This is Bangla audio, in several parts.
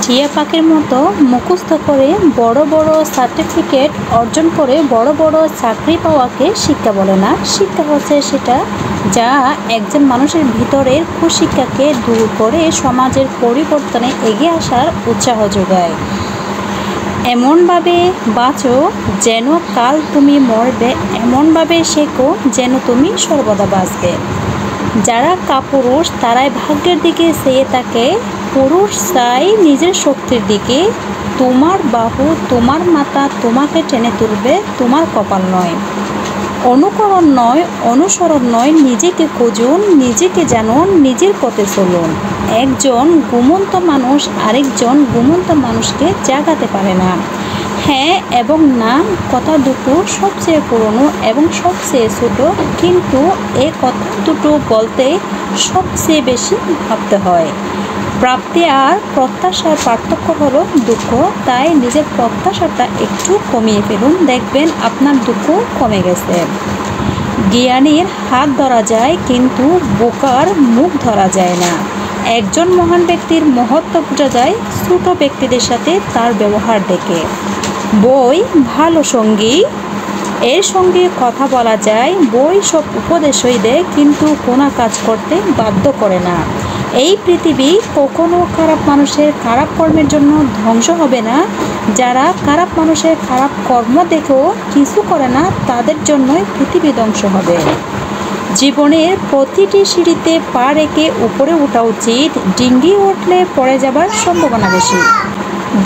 টিয়া পাখির মতো মুখস্থ করে বড় বড় সার্টিফিকেট অর্জন করে বড় বড় চাকরি পাওয়াকে শিক্ষা বলে না। শিক্ষা হচ্ছে সেটা যা একজন মানুষের ভিতরের কুশিক্ষাকে দূর করে সমাজের পরিবর্তনে এগিয়ে আসার উৎসাহ যোগায়। এমনভাবে বাঁচো যেন কাল তুমি মরবে, এমনভাবে শেখো যেন তুমি সর্বদা বাঁচবে। যারা কাপুরুষ তারাই ভাগ্যের দিকে চেয়ে থাকে, পুরুষ চাই নিজের শক্তির দিকে। তোমার বাহু তোমার মাথা তোমাকে টেনে তুলবে, তোমার কপাল নয়। অনুকরণ নয়, অনুসরণ নয়, নিজেকে খুঁজুন, নিজেকে জানুন, নিজের পথে চলুন। একজন ঘুমন্ত মানুষ আরেকজন ঘুমন্ত মানুষকে জাগাতে পারে না। হ্যাঁ এবং না কথা দুটো সবচেয়ে পুরনো এবং সবচেয়ে ছোট, কিন্তু এ কথা দুটো বলতে সবচেয়ে বেশি ভাবতে হয়। প্রাপ্তি আর প্রত্যাশার পার্থক্য হলো দুঃখ, তাই নিজের প্রত্যাশাটা একটু কমিয়ে ফেলুন, দেখবেন আপনার দুঃখ কমে গেছে। জ্ঞানীর হাত ধরা যায় কিন্তু বোকার মুখ ধরা যায় না। একজন মহান ব্যক্তির মহত্ব বোঝা যায় ছোট ব্যক্তিদের সাথে তার ব্যবহার দেখে। বই ভালো সঙ্গী, এর সঙ্গে কথা বলা যায়। বই সব উপদেশই দেয় কিন্তু কোনো কাজ করতে বাধ্য করে না। এই পৃথিবী কখনো খারাপ মানুষের খারাপ কর্মের জন্য ধ্বংস হবে না। যারা খারাপ মানুষের খারাপ কর্ম দেখেও কিছু করে না তাদের জন্যই পৃথিবী ধ্বংস হবে। জীবনের প্রতিটি সিঁড়িতে পা রেখে উপরে ওঠা উচিত, ডিঙ্গি উঠলে পড়ে যাবার সম্ভাবনা বেশি।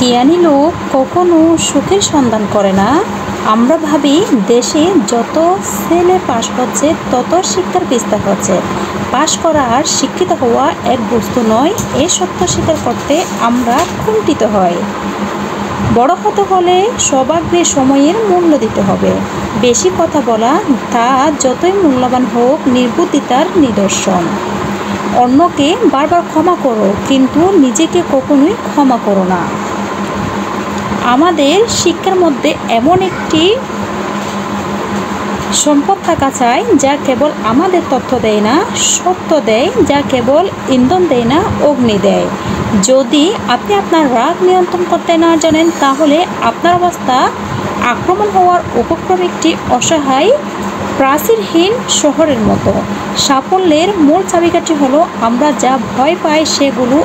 জ্ঞানী লোক কখনো সুখের সন্ধান করে না। আমরা ভাবি দেশে যত ছেলে পাশ হচ্ছে তত শিক্ষার বিস্তার হচ্ছে। পাশ করা আর শিক্ষিত হওয়া এক বস্তু নয়, এ সত্য স্বীকার করতে আমরা কুণ্ঠিত হই। বড় হতে হলে সবাগ্রে সময়ের মূল্য দিতে হবে। বেশি কথা বলা তা যতই মূল্যবান হোক নির্বুদ্ধিতার নিদর্শন। অন্যকে বারবার ক্ষমা করো কিন্তু নিজেকে কখনোই ক্ষমা করো না। আমাদের শিক্ষার মধ্যে এমন একটি সম্পদ থাকা চাই যা কেবল আমাদের তথ্য দেয় না, সত্য দেয়, যা কেবল ইন্ধন দেয় না, অগ্নি দেয়। যদি আপনি আপনার রাগ নিয়ন্ত্রণ করতে না জানেন তাহলে আপনার অবস্থা আক্রমণ হওয়ার উপক্রম একটি অসহায় প্রাচীরহীন শহরের মতো। সাফল্যের মূল চাবিকাঠি হলো আমরা যা ভয় পাই সেগুলো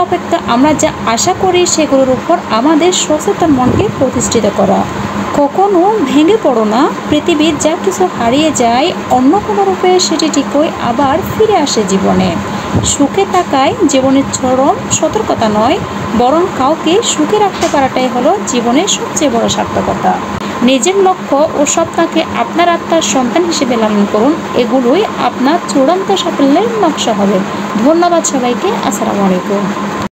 অপেক্ষা আমরা যা আশা করি সেগুলোর উপর আমাদের সচেতন মনকে প্রতিষ্ঠিত করা। কখনো ভেঙে পড়ো না। পৃথিবীর যা কিছু হারিয়ে যায় অন্য কোনো রূপে সেটি ঠিকই আবার ফিরে আসে জীবনে। সুখে থাকায় জীবনের চরম সতর্কতা নয়, বরং কাউকে সুখে রাখতে পারাটাই হলো জীবনের সবচেয়ে বড় সার্থকতা। নিজের লক্ষ্য ও স্বপ্নকে আপনার আত্মার সন্তান হিসেবে লালন করুন, এগুলোই আপনার চূড়ান্ত সাফল্যের নকশা হবে। ধন্যবাদ সবাইকে। আসসালামু আলাইকুম।